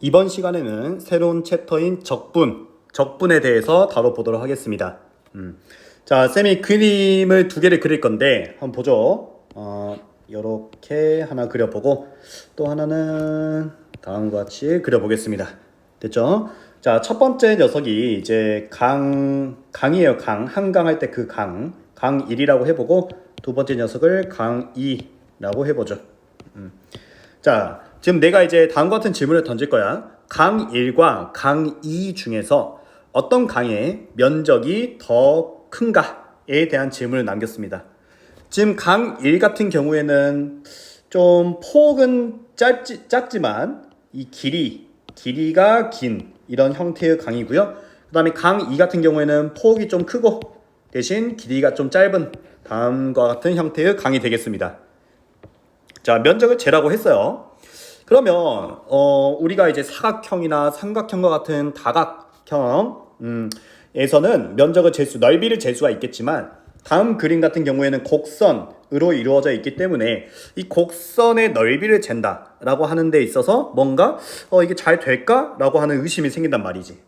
이번 시간에는 새로운 챕터인 적분에 대해서 다뤄보도록 하겠습니다. 자, 쌤이 그림을 두 개를 그릴 건데 한번 보죠. 요렇게 하나 그려보고 또 하나는 다음과 같이 그려보겠습니다. 됐죠? 자, 첫 번째 녀석이 이제 강이에요. 한강 할 때 그 강 1이라고 해보고 두 번째 녀석을 강 2라고 해보죠. 자, 지금 내가 이제 다음과 같은 질문을 던질 거야. 강 1과 강 2 중에서 어떤 강의 면적이 더 큰가에 대한 질문을 남겼습니다. 지금 강 1 같은 경우에는 좀 폭은 작지만 이 길이가 긴 이런 형태의 강이고요. 그 다음에 강 2 같은 경우에는 폭이 좀 크고 대신 길이가 좀 짧은 다음과 같은 형태의 강이 되겠습니다. 자, 면적을 재라고 했어요. 그러면 우리가 이제 사각형이나 삼각형과 같은 다각형에서는 면적을 넓이를 잴 수가 있겠지만 다음 그림 같은 경우에는 곡선으로 이루어져 있기 때문에 이 곡선의 넓이를 잰다라고 하는 데 있어서 뭔가 이게 잘 될까라고 하는 의심이 생긴단 말이지.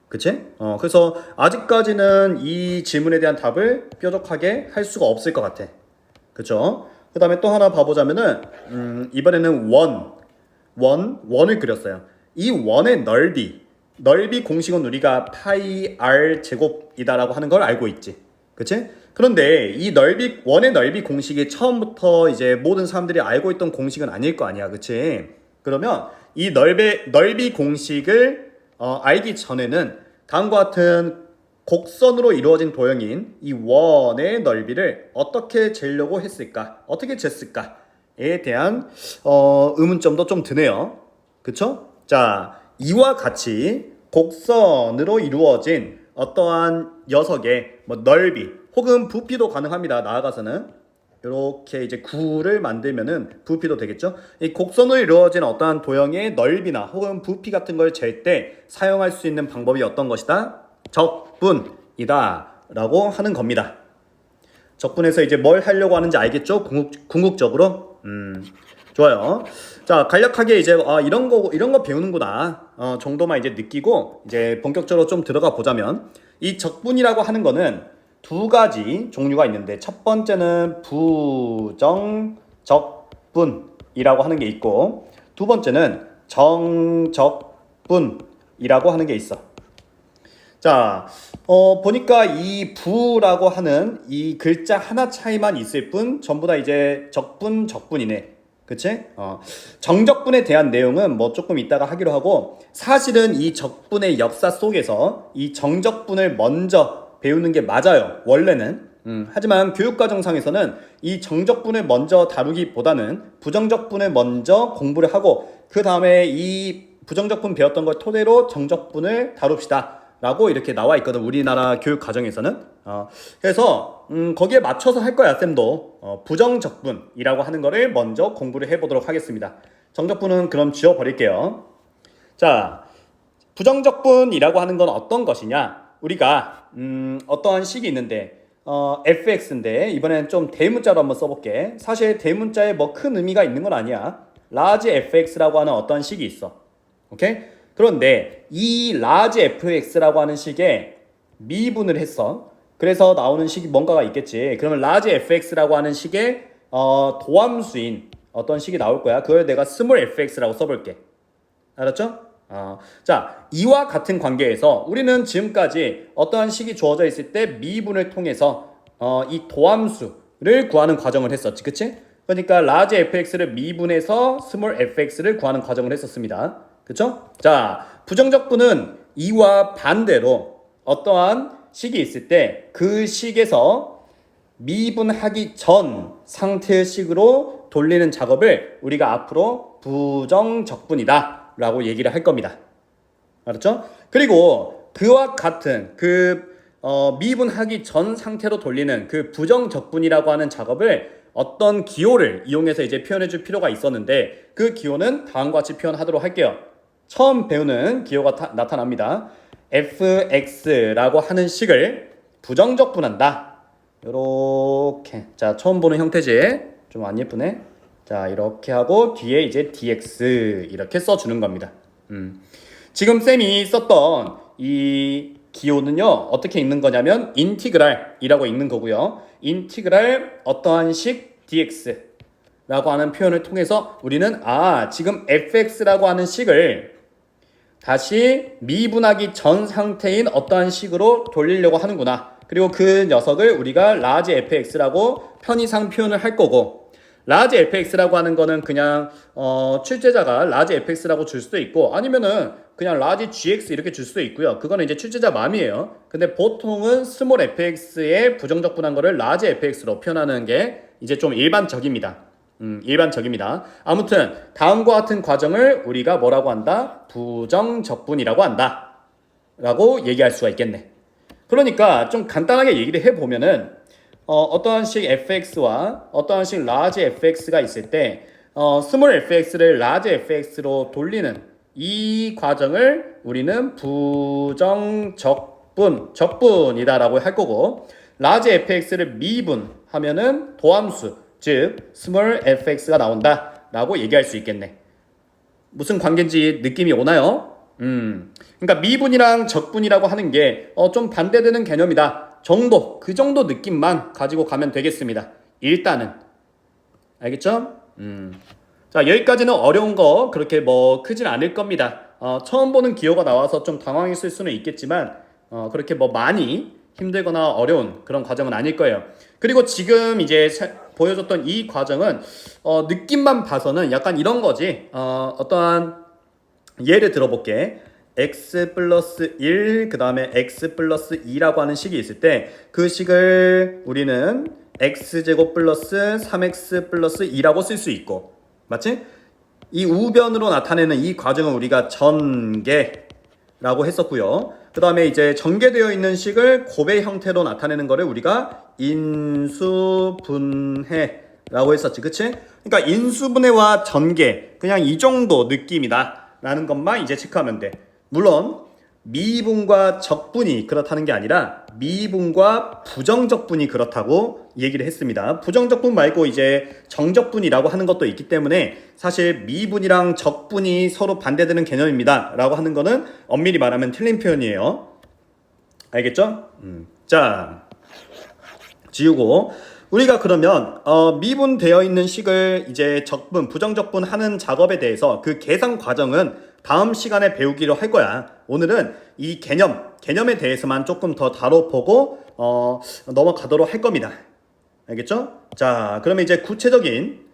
그치? 그래서 아직까지는 이 질문에 대한 답을 뾰족하게 할 수가 없을 것 같아. 그쵸? 그 다음에 또 하나 봐보자면은 이번에는 원을 그렸어요. 이 원의 넓이 공식은 우리가 파이 r 제곱이다라고 하는 걸 알고 있지. 그치? 그런데 이 원의 넓이 공식이 처음부터 이제 모든 사람들이 알고 있던 공식은 아닐 거 아니야. 그치? 그러면 이 넓이 공식을 알기 전에는 다음과 같은 곡선으로 이루어진 도형인 이 원의 넓이를 어떻게 재려고 했을까? 어떻게 쟀을까에 대한 의문점도 좀 드네요. 그쵸? 자, 이와 같이 곡선으로 이루어진 어떠한 녀석의 넓이 혹은 부피도 가능합니다. 나아가서는 이렇게 이제 구를 만들면은 부피도 되겠죠. 이 곡선으로 이루어진 어떠한 도형의 넓이나 혹은 부피 같은 걸 잴 때 사용할 수 있는 방법이 어떤 것이다? 적분이다 라고 하는 겁니다. 적분에서 이제 뭘 하려고 하는지 알겠죠? 궁극적으로. 좋아요. 자, 간략하게 이제 이런 거 배우는구나 정도만 이제 느끼고 이제 본격적으로 좀 들어가 보자면 이 적분이라고 하는 거는 두 가지 종류가 있는데 첫 번째는 부정적분이라고 하는 게 있고 두 번째는 정적분이라고 하는 게 있어. 자, 보니까 이 부라고 하는 이 글자 하나 차이만 있을 뿐 전부 다 이제 적분이네. 그치? 정적분에 대한 내용은 뭐 조금 이따가 하기로 하고 사실은 이 적분의 역사 속에서 이 정적분을 먼저 배우는 게 맞아요. 원래는. 하지만 교육과정상에서는 이 정적분을 먼저 다루기보다는 부정적분을 먼저 공부를 하고 그 다음에 이 부정적분 배웠던 걸 토대로 정적분을 다룹시다. 라고 이렇게 나와 있거든. 우리나라 교육 과정에서는. 그래서 거기에 맞춰서 할 거야. 쌤도 부정적분이라고 하는 거를 먼저 공부를 해보도록 하겠습니다. 정적분은 그럼 지워버릴게요. 자, 부정적분이라고 하는 건 어떤 것이냐? 우리가 어떠한 식이 있는데 fx인데 이번엔 좀 대문자로 한번 써볼게. 사실 대문자에 뭐 큰 의미가 있는 건 아니야. 라지 fx라고 하는 어떠한 식이 있어. 오케이? 그런데 이 라지 fx라고 하는 식에 미분을 했어. 그래서 나오는 식이 뭔가가 있겠지. 그러면 라지 fx라고 하는 식에 도함수인 어떤 식이 나올 거야. 그걸 내가 스몰 fx라고 써볼게. 알았죠? 자, 이와 같은 관계에서 우리는 지금까지 어떠한 식이 주어져 있을 때 미분을 통해서 이 도함수를 구하는 과정을 했었지. 그치? 그러니까 라지 fx를 미분해서 스몰 fx를 구하는 과정을 했었습니다. 그쵸? 자, 부정적분은 이와 반대로 어떠한 식이 있을 때 그 식에서 미분하기 전 상태의 식으로 돌리는 작업을 우리가 앞으로 부정적분이다 라고 얘기를 할 겁니다. 알았죠? 그리고 그와 같은 미분하기 전 상태로 돌리는 그 부정적분이라고 하는 작업을 어떤 기호를 이용해서 이제 표현해 줄 필요가 있었는데 그 기호는 다음과 같이 표현하도록 할게요. 처음 배우는 기호가 나타납니다. fx라고 하는 식을 부정적분한다. 요렇게. 자, 처음 보는 형태지. 좀 안 예쁘네. 자, 이렇게 하고 뒤에 이제 dx 이렇게 써주는 겁니다. 지금 쌤이 썼던 이 기호는요, 어떻게 읽는 거냐면 인티그랄이라고 읽는 거고요. 인티그랄 어떠한 식 dx라고 하는 표현을 통해서 우리는 지금 fx라고 하는 식을 다시 미분하기 전 상태인 어떠한 식으로 돌리려고 하는구나. 그리고 그 녀석을 우리가 large fx라고 편의상 표현을 할 거고, large fx라고 하는 거는 그냥 출제자가 large fx라고 줄 수도 있고, 아니면은 그냥 large gx 이렇게 줄 수도 있고요. 그거는 이제 출제자 마음이에요. 근데 보통은 small fx의 부정적분한 거를 large fx로 표현하는 게 이제 좀 일반적입니다. 일반적입니다. 아무튼 다음과 같은 과정을 우리가 뭐라고 한다? 부정적분이라고 한다 라고 얘기할 수가 있겠네. 그러니까 좀 간단하게 얘기를 해보면은 어떠한 식 fx와 어떠한 식 large fx가 있을 때 small fx를 large fx로 돌리는 이 과정을 우리는 적분이다라고 할 거고, large fx를 미분하면은 도함수, 즉 small fx가 나온다라고 얘기할 수 있겠네. 무슨 관계인지 느낌이 오나요? 그러니까 미분이랑 적분이라고 하는 게 좀 반대되는 개념이다 정도, 그 정도 느낌만 가지고 가면 되겠습니다. 일단은 알겠죠? 자, 여기까지는 어려운 거 그렇게 뭐 크진 않을 겁니다. 처음 보는 기호가 나와서 좀 당황했을 수는 있겠지만 그렇게 뭐 많이 힘들거나 어려운 그런 과정은 아닐 거예요. 그리고 지금 이제 보여줬던 이 과정은 느낌만 봐서는 약간 이런 거지. 어떠한 예를 들어볼게. x 플러스 1, 그 다음에 x 플러스 2라고 하는 식이 있을 때 그 식을 우리는 x제곱 플러스 3x 플러스 2라고 쓸 수 있고, 맞지? 이 우변으로 나타내는 이 과정을 우리가 전개라고 했었고요. 그 다음에 이제 전개되어 있는 식을 곱의 형태로 나타내는 거를 우리가 인수분해라고 했었지, 그치? 그러니까 인수분해와 전개, 그냥 이 정도 느낌이다 라는 것만 이제 체크하면 돼. 물론 미분과 적분이 그렇다는 게 아니라 미분과 부정적분이 그렇다고 얘기를 했습니다. 부정적분 말고 이제 정적분이라고 하는 것도 있기 때문에 사실 미분이랑 적분이 서로 반대되는 개념입니다 라고 하는 거는 엄밀히 말하면 틀린 표현이에요. 알겠죠? 자, 지우고 우리가 그러면 미분되어 있는 식을 이제 적분, 부정적분 하는 작업에 대해서 그 계산 과정은 다음 시간에 배우기로 할 거야. 오늘은 이 개념에 대해서만 조금 더 다뤄보고 넘어가도록 할 겁니다. 알겠죠? 자, 그러면 이제 구체적인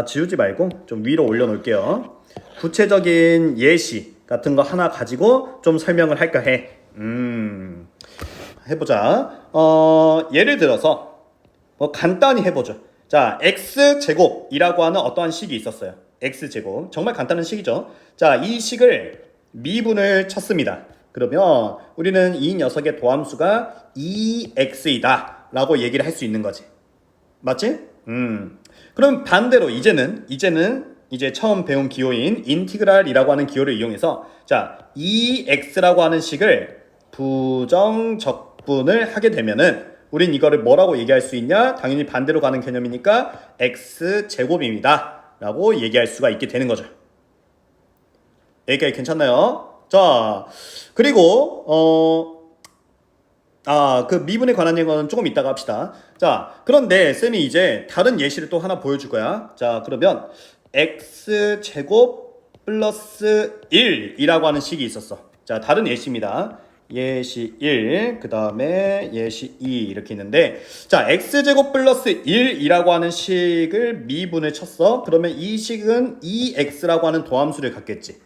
지우지 말고 좀 위로 올려놓을게요. 구체적인 예시 같은 거 하나 가지고 좀 설명을 할까 해. 해보자. 예를 들어서 뭐 간단히 해보죠. 자, x제곱이라고 하는 어떠한 식이 있었어요. x제곱. 정말 간단한 식이죠. 자, 이 식을 미분을 쳤습니다. 그러면 우리는 이 녀석의 도함수가 2x이다 라고 얘기를 할 수 있는 거지. 맞지? 그럼 반대로 이제는 이제 처음 배운 기호인 인티그랄이라고 하는 기호를 이용해서 자, 2x라고 하는 식을 부정적분을 하게 되면은 우린 이거를 뭐라고 얘기할 수 있냐? 당연히 반대로 가는 개념이니까 x제곱입니다 라고 얘기할 수가 있게 되는 거죠. 여기까지 괜찮나요? 자, 그리고 그 미분에 관한 얘기는 조금 이따가 합시다. 자, 그런데 쌤이 이제 다른 예시를 또 하나 보여줄 거야. 자, 그러면 x제곱 플러스 1이라고 하는 식이 있었어. 자, 다른 예시입니다. 예시 1, 그 다음에 예시 2 이렇게 있는데, 자, x제곱 플러스 1이라고 하는 식을 미분을 쳤어. 그러면 이 식은 2x라고 하는 도함수를 갖겠지.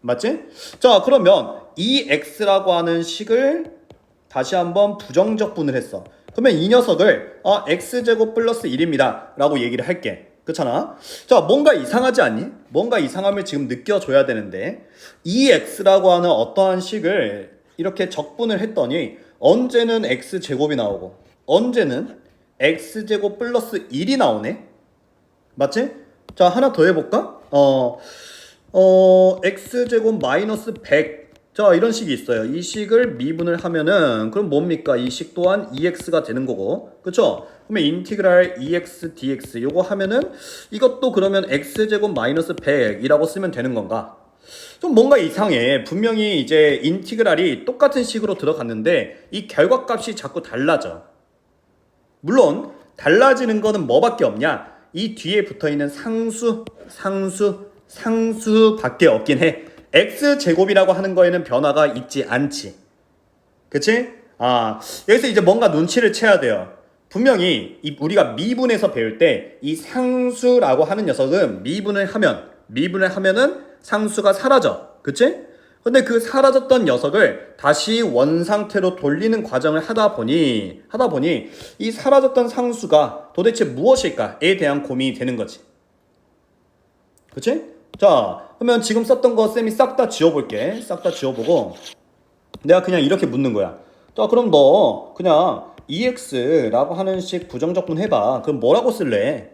맞지? 자, 그러면 2x라고 하는 식을 다시 한번 부정적분을 했어. 그러면 이 녀석을 x제곱 플러스 1입니다 라고 얘기를 할게. 그렇잖아? 자, 뭔가 이상하지 않니? 뭔가 이상함을 지금 느껴줘야 되는데 2x라고 하는 어떠한 식을 이렇게 적분을 했더니 언제는 x제곱이 나오고 언제는 x제곱 플러스 1이 나오네? 맞지? 자, 하나 더 해볼까? x제곱 마이너스 100. 자, 이런 식이 있어요. 이 식을 미분을 하면은 그럼 뭡니까? 이 식 또한 2x가 되는 거고, 그쵸? 그러면 인티그랄 2x dx 요거 하면은 이것도 그러면 x제곱 마이너스 100이라고 쓰면 되는 건가? 좀 뭔가 이상해. 분명히 이제 인티그랄이 똑같은 식으로 들어갔는데 이 결과값이 자꾸 달라져. 물론 달라지는 거는 뭐밖에 없냐? 이 뒤에 붙어있는 상수밖에 없긴 해. x제곱이라고 하는 거에는 변화가 있지 않지. 그치? 여기서 이제 뭔가 눈치를 채야 돼요. 분명히 우리가 미분에서 배울 때 이 상수라고 하는 녀석은 미분을 하면은 상수가 사라져. 그치? 근데 그 사라졌던 녀석을 다시 원상태로 돌리는 과정을 하다 보니 이 사라졌던 상수가 도대체 무엇일까에 대한 고민이 되는 거지. 그치? 자, 그러면 지금 썼던 거 쌤이 싹 다 지워볼게. 싹 다 지워보고 내가 그냥 이렇게 묻는 거야. 자, 그럼 너 그냥 EX라고 하는 식 부정적분 해봐. 그럼 뭐라고 쓸래?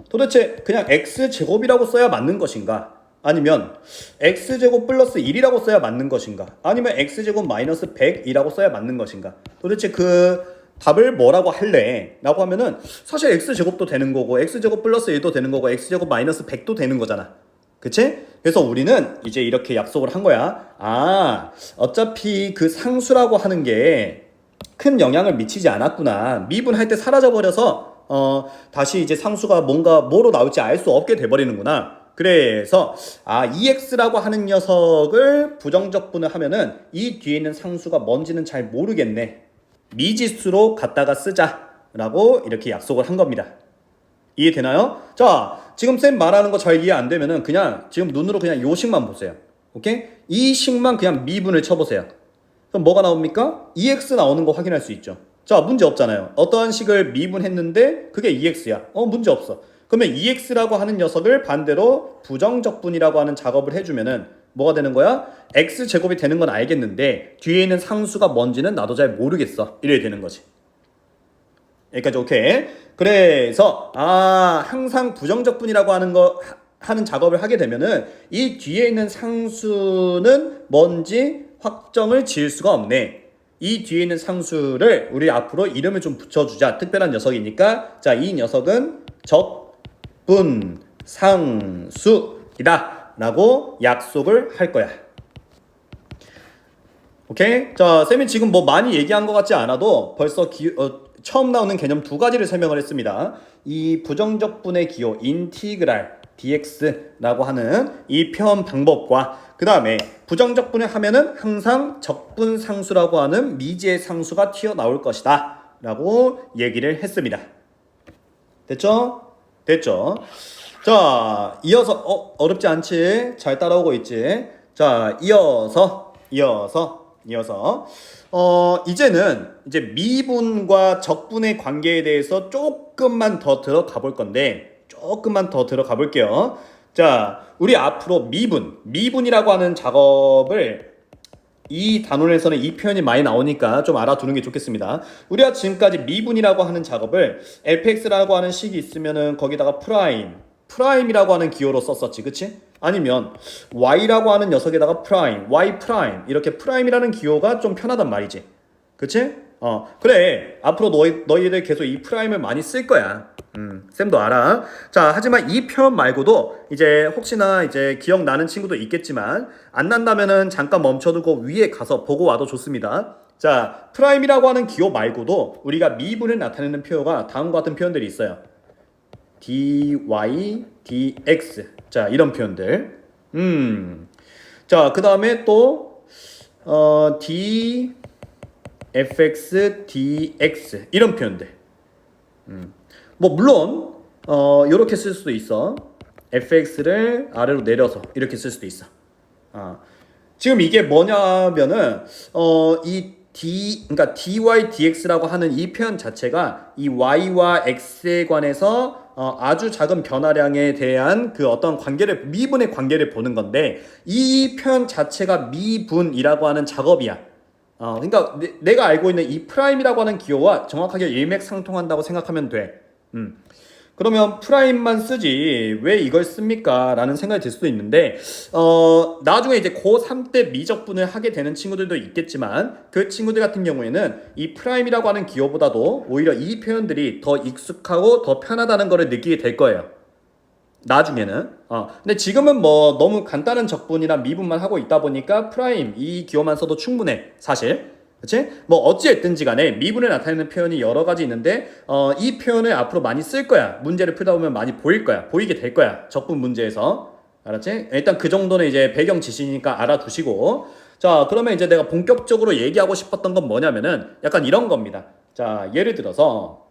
도대체 그냥 X제곱이라고 써야 맞는 것인가? 아니면 X제곱 플러스 1이라고 써야 맞는 것인가? 아니면 X제곱 마이너스 100이라고 써야 맞는 것인가? 도대체 그 답을 뭐라고 할래? 라고 하면은 사실 X제곱도 되는 거고 X제곱 플러스 1도 되는 거고 X제곱 마이너스 100도 되는 거잖아. 그치? 그래서 우리는 이제 이렇게 약속을 한 거야. 어차피 그 상수라고 하는 게 큰 영향을 미치지 않았구나. 미분할 때 사라져버려서 다시 이제 상수가 뭐로 나올지 알 수 없게 돼버리는구나. 그래서 EX라고 하는 녀석을 부정적분을 하면은 이 뒤에 있는 상수가 뭔지는 잘 모르겠네. 미지수로 갖다가 쓰자라고 이렇게 약속을 한 겁니다. 이해되나요? 자, 지금 쌤 말하는 거 잘 이해 안 되면은 그냥 지금 눈으로 그냥 요 식만 보세요. 오케이? 이 식만 그냥 미분을 쳐보세요. 그럼 뭐가 나옵니까? EX 나오는 거 확인할 수 있죠. 자, 문제 없잖아요. 어떠한 식을 미분했는데 그게 EX야. 문제 없어. 그러면 EX라고 하는 녀석을 반대로 부정적분이라고 하는 작업을 해주면은 뭐가 되는 거야? X제곱이 되는 건 알겠는데 뒤에 있는 상수가 뭔지는 나도 잘 모르겠어. 이래야 되는 거지. 여기까지 오케이. 그래서 항상 부정적분이라고 하는 작업을 하게 되면은 이 뒤에 있는 상수는 뭔지 확정을 지을 수가 없네. 이 뒤에 있는 상수를 우리 앞으로 이름을 좀 붙여주자. 특별한 녀석이니까 자, 이 녀석은 적분상수이다 라고 약속을 할 거야. 오케이? 자, 쌤이 지금 뭐 많이 얘기한 것 같지 않아도 벌써 처음 나오는 개념 두 가지를 설명을 했습니다. 이 부정적분의 기호 인티그랄 dx라고 하는 이 표현 방법과 그 다음에 부정적분을 하면은 항상 적분상수라고 하는 미지의 상수가 튀어나올 것이다 라고 얘기를 했습니다. 됐죠? 됐죠? 자, 이어서 어렵지 않지? 잘 따라오고 있지? 자, 이어서 이제는 이제 미분과 적분의 관계에 대해서 조금만 더 들어가 볼 건데 조금만 더 들어가 볼게요. 자, 우리 앞으로 미분이라고 하는 작업을 이 단원에서는 이 표현이 많이 나오니까 좀 알아두는 게 좋겠습니다. 우리가 지금까지 미분이라고 하는 작업을 fx라고 하는 식이 있으면은 거기다가 프라임이라고 하는 기호로 썼었지, 그치? 아니면 y라고 하는 녀석에다가 y 프라임 이렇게 프라임이라는 기호가 좀 편하단 말이지, 그치? 그래, 앞으로 너희들 계속 이 프라임을 많이 쓸 거야. 쌤도 알아. 자, 하지만 이 표현 말고도 이제 혹시나 이제 기억나는 친구도 있겠지만 안 난다면은 잠깐 멈춰두고 위에 가서 보고 와도 좋습니다. 자, 프라임이라고 하는 기호 말고도 우리가 미분을 나타내는 표현가 다음과 같은 표현들이 있어요. dy, dx. 자, 이런 표현들. 자, 그 다음에 또 dfx, dx 이런 표현들. 뭐 물론 이렇게 쓸 수도 있어. fx를 아래로 내려서 이렇게 쓸 수도 있어. 지금 이게 뭐냐면은 그러니까 dy dx라고 하는 이 표현 자체가 이 y와 x에 관해서 아주 작은 변화량에 대한 그 어떤 관계를 미분의 관계를 보는 건데 이 표현 자체가 미분이라고 하는 작업이야. 그러니까 내가 알고 있는 이 프라임이라고 하는 기호와 정확하게 일맥상통한다고 생각하면 돼. 그러면 프라임만 쓰지 왜 이걸 씁니까? 라는 생각이 들 수도 있는데 나중에 이제 고3 때 미적분을 하게 되는 친구들도 있겠지만 그 친구들 같은 경우에는 이 프라임이라고 하는 기호보다도 오히려 이 표현들이 더 익숙하고 더 편하다는 것을 느끼게 될 거예요. 나중에는. 근데 지금은 뭐 너무 간단한 적분이랑 미분만 하고 있다 보니까 프라임 이 기호만 써도 충분해 사실. 그치? 뭐 어찌됐든지 간에 미분을 나타내는 표현이 여러 가지 있는데 이 표현을 앞으로 많이 쓸 거야. 문제를 풀다 보면 많이 보일 거야. 보이게 될 거야. 적분 문제에서. 알았지? 일단 그 정도는 이제 배경 지식이니까 알아두시고. 자, 그러면 이제 내가 본격적으로 얘기하고 싶었던 건 뭐냐면은 약간 이런 겁니다. 자, 예를 들어서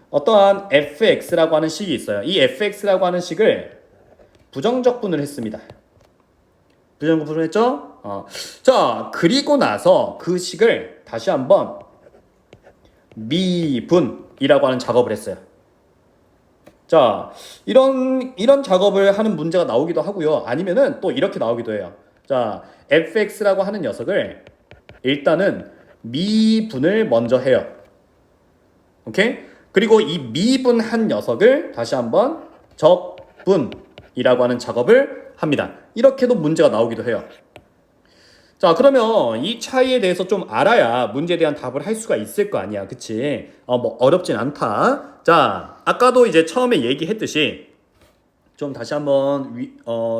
어떠한 fx라고 하는 식이 있어요. 이 fx라고 하는 식을 부정적분을 했습니다. 부정적분을 했죠? 자, 그리고 나서 그 식을 다시 한번 미분이라고 하는 작업을 했어요. 자, 이런 작업을 하는 문제가 나오기도 하고요. 아니면은 또 이렇게 나오기도 해요. 자, fx라고 하는 녀석을 일단은 미분을 먼저 해요. 오케이? 그리고 이 미분한 녀석을 다시 한번 적분이라고 하는 작업을 합니다. 이렇게도 문제가 나오기도 해요. 자, 그러면 이 차이에 대해서 좀 알아야 문제에 대한 답을 할 수가 있을 거 아니야. 그치? 뭐 어렵진 않다. 자, 아까도 이제 처음에 얘기했듯이 좀 다시 한번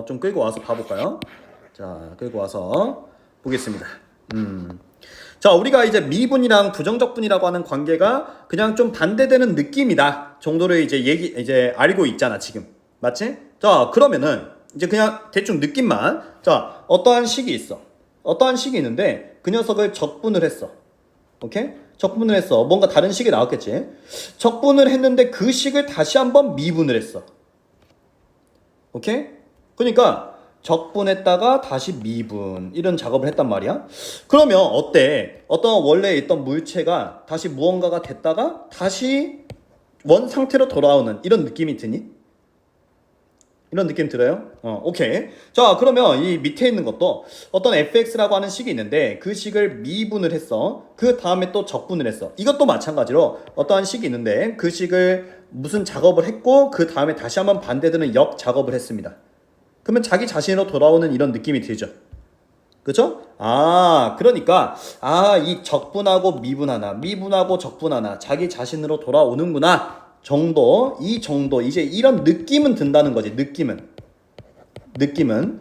좀 끌고 와서 봐볼까요? 자, 끌고 와서 보겠습니다. 자, 우리가 이제 미분이랑 부정적분이라고 하는 관계가 그냥 좀 반대되는 느낌이다 정도를 이제 알고 있잖아, 지금. 맞지? 자, 그러면은 이제 그냥 대충 느낌만. 자, 어떠한 식이 있어. 어떠한 식이 있는데 그 녀석을 적분을 했어. 오케이? 적분을 했어. 뭔가 다른 식이 나왔겠지? 적분을 했는데 그 식을 다시 한번 미분을 했어. 오케이? 그러니까 적분했다가 다시 미분 이런 작업을 했단 말이야. 그러면 어때? 어떤 원래 있던 물체가 다시 무언가가 됐다가 다시 원 상태로 돌아오는 이런 느낌이 드니? 이런 느낌 들어요? 오케이. 자, 그러면 이 밑에 있는 것도 어떤 fx라고 하는 식이 있는데 그 식을 미분을 했어. 그 다음에 또 적분을 했어. 이것도 마찬가지로 어떠한 식이 있는데 그 식을 무슨 작업을 했고 그 다음에 다시 한번 반대되는 역 작업을 했습니다. 그러면 자기 자신으로 돌아오는 이런 느낌이 들죠. 그쵸? 그러니까 이 적분하고 미분하고 적분하나 자기 자신으로 돌아오는구나 이 정도 이제 이런 느낌은 든다는 거지. 느낌은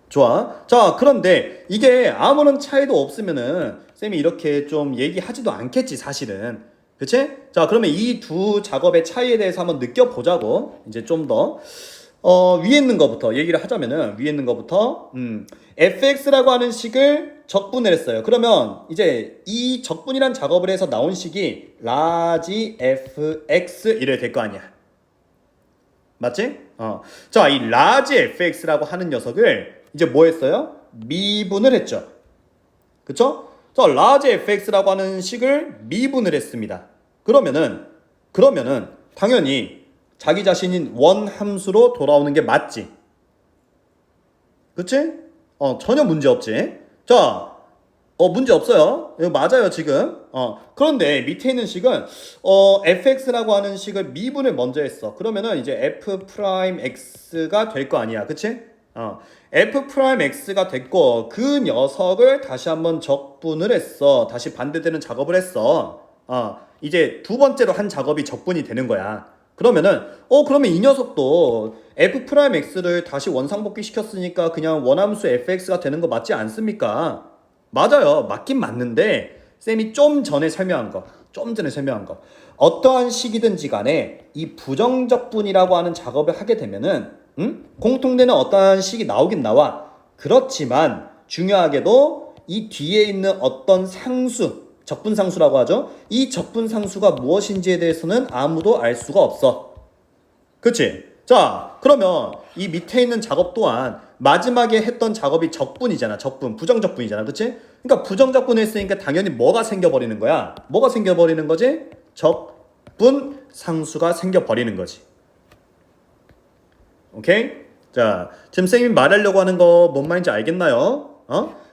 좋아. 자, 그런데 이게 아무런 차이도 없으면은 쌤이 이렇게 좀 얘기하지도 않겠지 사실은. 그치? 자, 그러면 이 두 작업의 차이에 대해서 한번 느껴보자고. 이제 좀 더 위에 있는 거부터 얘기를 하자면은 위에 있는 거부터 fx라고 하는 식을 적분을 했어요. 그러면 이제 이 적분이란 작업을 해서 나온 식이 라지 fx 이래 될 거 아니야. 맞지? 자, 이 라지 fx라고 하는 녀석을 이제 뭐 했어요? 미분을 했죠. 그쵸? 자, 라지 fx라고 하는 식을 미분을 했습니다. 그러면은 당연히 자기 자신인 원 함수로 돌아오는 게 맞지. 그치? 전혀 문제 없지. 자, 문제 없어요. 이거 맞아요, 지금. 그런데 밑에 있는 식은, fx라고 하는 식을 미분을 먼저 했어. 그러면은 이제 f'x가 될 거 아니야. 그치? f'x가 됐고, 그 녀석을 다시 한번 적분을 했어. 다시 반대되는 작업을 했어. 이제 두 번째로 한 작업이 적분이 되는 거야. 그러면은 그러면 이 녀석도 f'x를 다시 원상복귀 시켰으니까 그냥 원함수 fx가 되는 거 맞지 않습니까? 맞아요. 맞긴 맞는데 쌤이 좀 전에 설명한 거 어떠한 식이든지 간에 이 부정적분이라고 하는 작업을 하게 되면은 공통되는 어떠한 식이 나오긴 나와. 그렇지만 중요하게도 이 뒤에 있는 어떤 상수 적분상수라고 하죠. 이 적분상수가 무엇인지에 대해서는 아무도 알 수가 없어. 그치? 자, 그러면 이 밑에 있는 작업 또한 마지막에 했던 작업이 적분이잖아. 부정적분이잖아. 그치? 그러니까 부정적분을 했으니까 당연히 뭐가 생겨버리는 거야? 뭐가 생겨버리는 거지? 적분상수가 생겨버리는 거지. 오케이? 자, 지금 쌤이 말하려고 하는 거 뭔 말인지 알겠나요?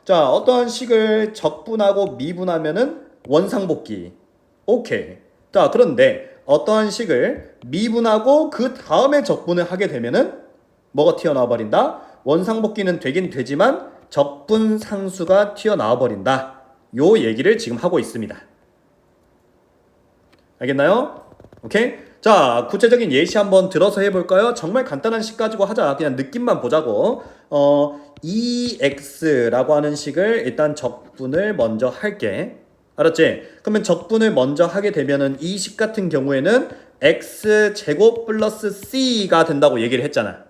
자, 어떠한 식을 적분하고 미분하면은 원상복귀. 오케이. 자, 그런데 어떠한 식을 미분하고 그 다음에 적분을 하게 되면은 뭐가 튀어나와 버린다? 원상복귀는 되긴 되지만 적분상수가 튀어나와 버린다. 요 얘기를 지금 하고 있습니다. 알겠나요? 오케이? 자, 구체적인 예시 한번 들어서 해볼까요? 정말 간단한 식 가지고 하자. 그냥 느낌만 보자고. EX라고 하는 식을 일단 적분을 먼저 할게. 알았지? 그러면 적분을 먼저 하게 되면은 이 식 같은 경우에는 X제곱 플러스 C가 된다고 얘기를 했잖아.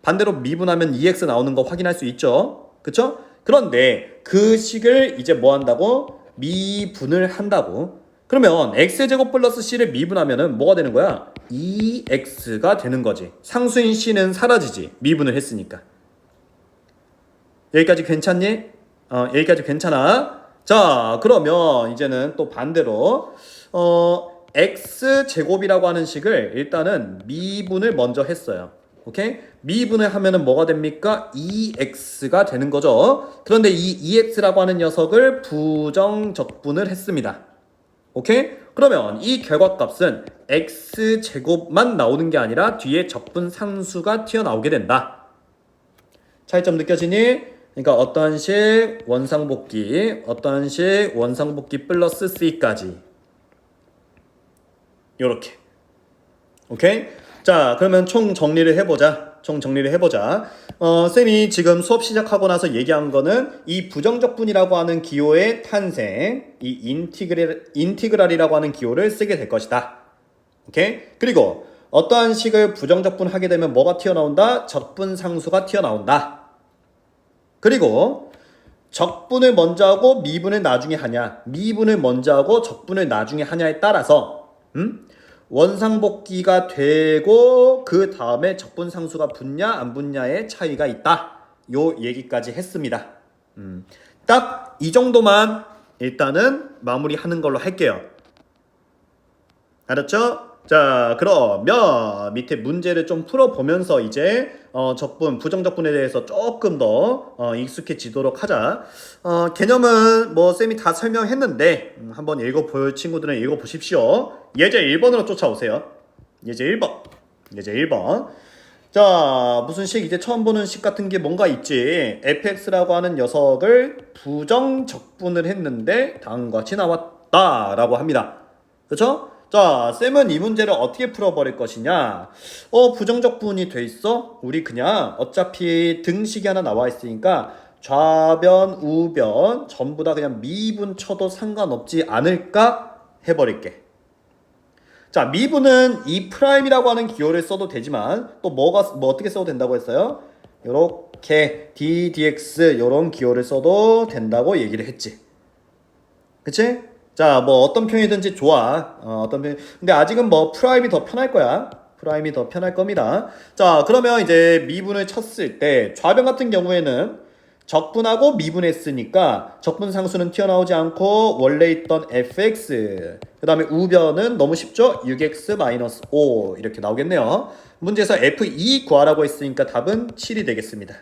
반대로 미분하면 2X 나오는 거 확인할 수 있죠? 그쵸? 그런데 그 식을 이제 뭐 한다고? 미분을 한다고. 그러면 x제곱 플러스 c를 미분하면은 뭐가 되는 거야? 2x가 되는 거지. 상수인 c는 사라지지. 미분을 했으니까. 여기까지 괜찮니? 여기까지 괜찮아. 자, 그러면 이제는 또 반대로 x제곱이라고 하는 식을 일단은 미분을 먼저 했어요. 오케이? 미분을 하면은 뭐가 됩니까? 2x가 되는 거죠. 그런데 이 2x라고 하는 녀석을 부정적분을 했습니다. 오케이? 그러면 이 결과값은 x제곱만 나오는 게 아니라 뒤에 적분 상수가 튀어나오게 된다. 차이점 느껴지니? 그러니까 어떠한 식 원상복귀, 어떠한 식 원상복귀 플러스 c까지 요렇게. 오케이? 자, 그러면 총 정리를 해보자. 쌤이 지금 수업 시작하고 나서 얘기한 거는 이 부정적분이라고 하는 기호의 탄생, 이 인티그랄이라고 하는 기호를 쓰게 될 것이다. 오케이? 그리고 어떠한 식을 부정적분 하게 되면 뭐가 튀어나온다? 적분 상수가 튀어나온다. 그리고 적분을 먼저 하고 미분을 나중에 하냐, 미분을 먼저 하고 적분을 나중에 하냐에 따라서 원상복귀가 되고 그 다음에 적분 상수가 붙냐 안 붙냐의 차이가 있다. 요 얘기까지 했습니다. 딱 이 정도만 일단은 마무리하는 걸로 할게요. 알았죠? 자, 그러면 밑에 문제를 좀 풀어보면서 이제 적분, 부정적분에 대해서 조금 더 익숙해지도록 하자. 개념은 뭐 쌤이 다 설명했는데 한번 읽어볼 친구들은 읽어보십시오. 예제 1번으로 쫓아오세요. 예제 1번. 자, 무슨 식? 이제 처음 보는 식 같은 게 뭔가 있지. fx라고 하는 녀석을 부정적분을 했는데 다음과 같이 나왔다라고 합니다. 그쵸? 자, 쌤은 이 문제를 어떻게 풀어버릴 것이냐? 부정적분이 돼 있어? 우리 그냥 어차피 등식이 하나 나와 있으니까 좌변, 우변 전부 다 그냥 미분 쳐도 상관없지 않을까? 해버릴게. 자, 미분은 이 프라임이라고 하는 기호를 써도 되지만 또 뭐 어떻게 써도 된다고 했어요? 요렇게 d, dx 요런 기호를 써도 된다고 얘기를 했지. 그치? 자, 뭐 어떤 표현이든지 좋아. 어떤 표현. 근데 아직은 뭐 프라임이 더 편할 거야. 프라임이 더 편할 겁니다. 자, 그러면 이제 미분을 쳤을 때 좌변 같은 경우에는 적분하고 미분했으니까 적분 상수는 튀어나오지 않고 원래 있던 fx 그 다음에 우변은 너무 쉽죠? 6x-5 이렇게 나오겠네요. 문제에서 f2 구하라고 했으니까 답은 7이 되겠습니다.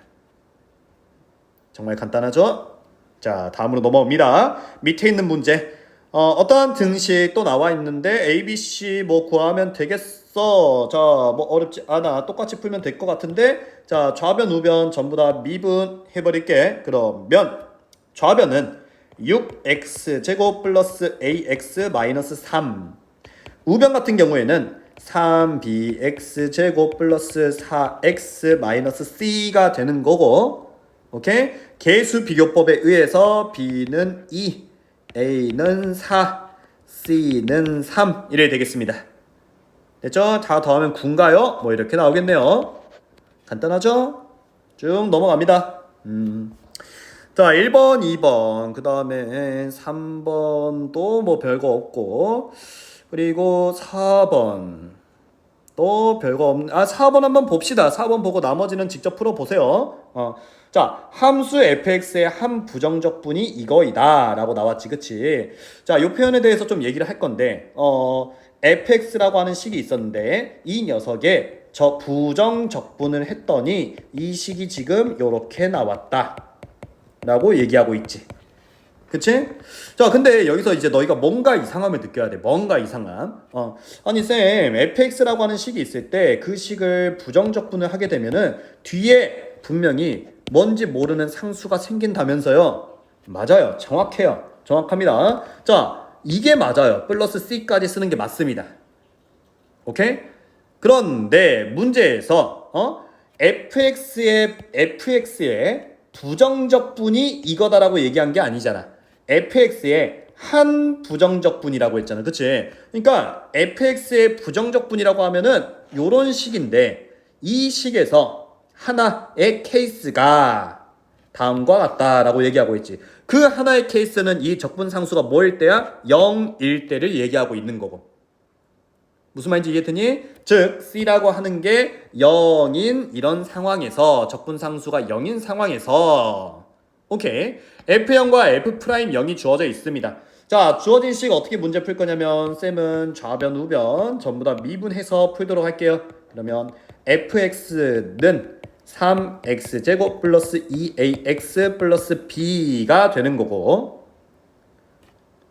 정말 간단하죠? 자, 다음으로 넘어옵니다. 밑에 있는 문제. 어떠한 등식 또 나와 있는데 A, B, C 뭐 구하면 되겠어. 자, 뭐 어렵지 않아. 똑같이 풀면 될 것 같은데 자, 좌변, 우변 전부 다 미분 해버릴게. 그러면 좌변은 6x 제곱 플러스 ax 마이너스 3 우변 같은 경우에는 3bx 제곱 플러스 4x 마이너스 c가 되는 거고 오케이? 계수 비교법에 의해서 b는 2 A는 4, C는 3 이래 되겠습니다. 됐죠? 다 더하면 9인가요? 뭐 이렇게 나오겠네요. 간단하죠? 쭉 넘어갑니다. 자, 1번, 2번, 그 다음에 3번도 뭐 별거 없고 그리고 4번 또 별거 없는 4번 한번 봅시다. 4번 보고 나머지는 직접 풀어보세요. 자, 함수 fx의 한 부정적분이 이거이다 라고 나왔지, 그치? 자, 요 표현에 대해서 좀 얘기를 할 건데 fx라고 하는 식이 있었는데 이 녀석에 저 부정적분을 했더니 이 식이 지금 요렇게 나왔다 라고 얘기하고 있지. 그치? 자, 근데 여기서 이제 너희가 뭔가 이상함을 느껴야 돼. 뭔가 이상함. 아니 쌤, fx라고 하는 식이 있을 때 그 식을 부정적분을 하게 되면은 뒤에 분명히 뭔지 모르는 상수가 생긴다면서요. 맞아요. 정확해요. 정확합니다. 자, 이게 맞아요. 플러스 c까지 쓰는 게 맞습니다. 오케이? 그런데 문제에서 fx의 부정적분이 이거다라고 얘기한 게 아니잖아. fx의 한 부정적분이라고 했잖아. 그치? 그러니까 fx의 부정적분이라고 하면은 요런 식인데 이 식에서 하나의 케이스가 다음과 같다라고 얘기하고 있지. 그 하나의 케이스는 이 적분 상수가 뭐일 때야? 0일 때를 얘기하고 있는 거고. 무슨 말인지 이해했니? 즉 C라고 하는 게 0인 이런 상황에서 적분 상수가 0인 상황에서 오케이 F0과 F'0이 주어져 있습니다. 자 주어진 식 어떻게 문제 풀 거냐면 쌤은 좌변 우변 전부 다 미분해서 풀도록 할게요. 그러면 fx는 3x제곱 플러스 2ax 플러스 b가 되는 거고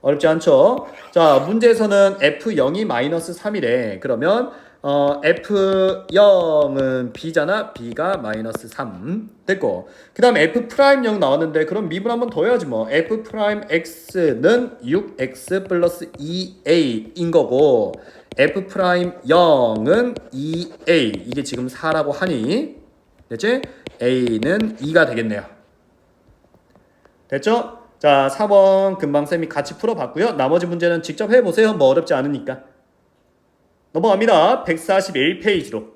어렵지 않죠? 자, 문제에서는 F0이 마이너스 3이래. 그러면 F0은 B잖아. B가 마이너스 3 됐고 그 다음 F'0 나왔는데 그럼 미분 한번 더 해야지 뭐. F'X는 6X 플러스 2A인 거고 F'Y은 2A 이게 지금 4라고 하니 됐지? A는 2가 되겠네요. 됐죠? 자, 4번 금방 쌤이 같이 풀어봤고요. 나머지 문제는 직접 해보세요. 뭐 어렵지 않으니까. 넘어갑니다. 141페이지로.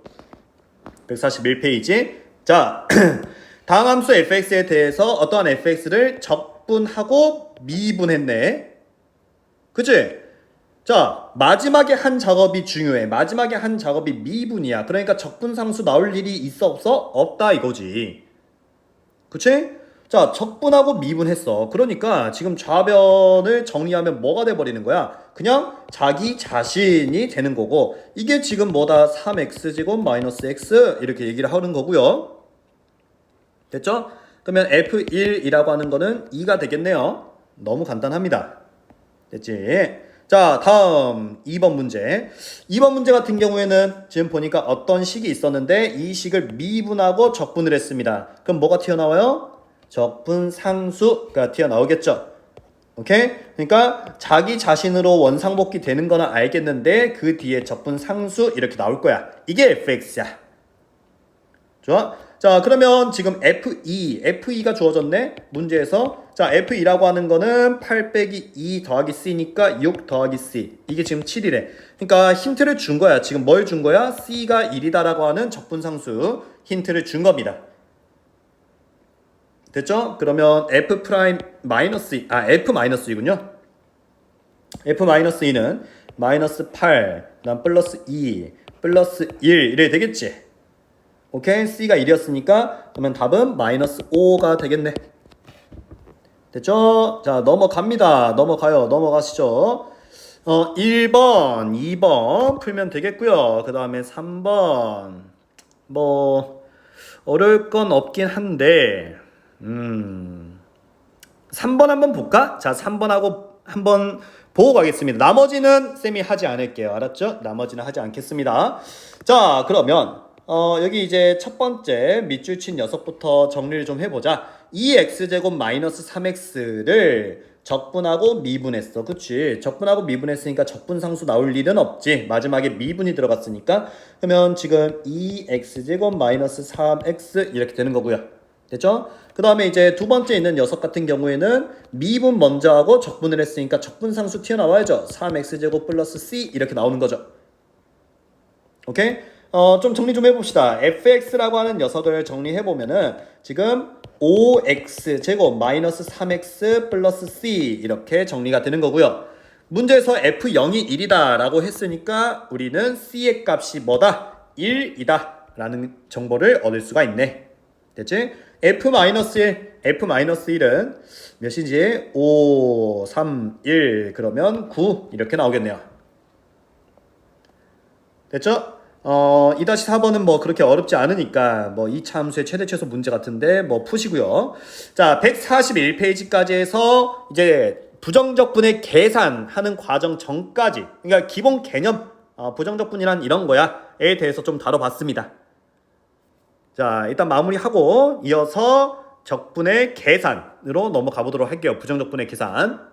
141페이지. 자, 다음 함수 fx에 대해서 어떠한 fx를 적분하고 미분했네. 그치? 자, 마지막에 한 작업이 중요해. 마지막에 한 작업이 미분이야. 그러니까 적분상수 나올 일이 있어 없어? 없다 이거지. 그치? 자, 적분하고 미분했어. 그러니까 지금 좌변을 정리하면 뭐가 돼버리는 거야? 그냥 자기 자신이 되는 거고 이게 지금 뭐다? 3x제곱 마이너스 x 이렇게 얘기를 하는 거고요. 됐죠? 그러면 f1이라고 하는 거는 2가 되겠네요. 너무 간단합니다. 됐지? 자, 다음 2번 문제. 2번 문제 같은 경우에는 지금 보니까 어떤 식이 있었는데 이 식을 미분하고 적분을 했습니다. 그럼 뭐가 튀어나와요? 적분 상수가 튀어나오겠죠. 오케이? 그러니까 자기 자신으로 원상복귀 되는 거는 알겠는데 그 뒤에 적분 상수 이렇게 나올 거야. 이게 fx야. 좋아? 자, 그러면 지금 F2가 주어졌네? 문제에서. 자, F2라고 하는 거는 8 빼기 2 더하기 C니까 6 더하기 C. 이게 지금 7이래. 그러니까 힌트를 준 거야. 지금 뭘 준 거야? C가 1이다라고 하는 적분상수 힌트를 준 겁니다. 됐죠? 그러면 F-F-이군요. F-2는 마이너스 8, 그다음 플러스 2, 플러스 1 이래 되겠지? 오케이? C가 1이었으니까 그러면 답은 마이너스 5가 되겠네. 됐죠? 자, 넘어갑니다. 넘어가시죠. 1번, 2번 풀면 되겠고요. 그 다음에 3번. 뭐 어려울 건 없긴 한데 3번 한번 볼까? 자, 3번하고 한번 보고 가겠습니다. 나머지는 쌤이 하지 않을게요. 알았죠? 나머지는 하지 않겠습니다. 자, 그러면 여기 이제 첫 번째 밑줄 친 녀석부터 정리를 좀 해보자. 2x제곱 마이너스 3x를 적분하고 미분했어. 그치? 적분하고 미분했으니까 적분상수 나올 일은 없지. 마지막에 미분이 들어갔으니까. 그러면 지금 2x제곱 마이너스 3x 이렇게 되는 거고요. 됐죠? 그 다음에 이제 두 번째 있는 녀석 같은 경우에는 미분 먼저 하고 적분을 했으니까 적분상수 튀어나와야죠. 3x제곱 플러스 c 이렇게 나오는 거죠. 오케이? 좀 정리 좀 해봅시다. fx라고 하는 녀석을 정리해보면은 지금 5x제곱 마이너스 3x 플러스 c 이렇게 정리가 되는 거고요. 문제에서 f0이 1이다 라고 했으니까 우리는 c의 값이 뭐다? 1이다 라는 정보를 얻을 수가 있네. 됐지? f-1은 몇이지? 5, 3, 1 그러면 9 이렇게 나오겠네요. 됐죠? 2-4번은 뭐 그렇게 어렵지 않으니까 뭐 2차 함수의 최대 최소 문제 같은데 뭐 푸시고요. 자, 141페이지까지 해서 이제 부정적분의 계산하는 과정 전까지 그러니까 기본 개념 부정적분이란 이런 거야에 대해서 좀 다뤄봤습니다. 자, 일단 마무리하고 이어서 적분의 계산으로 넘어가 보도록 할게요. 부정적분의 계산.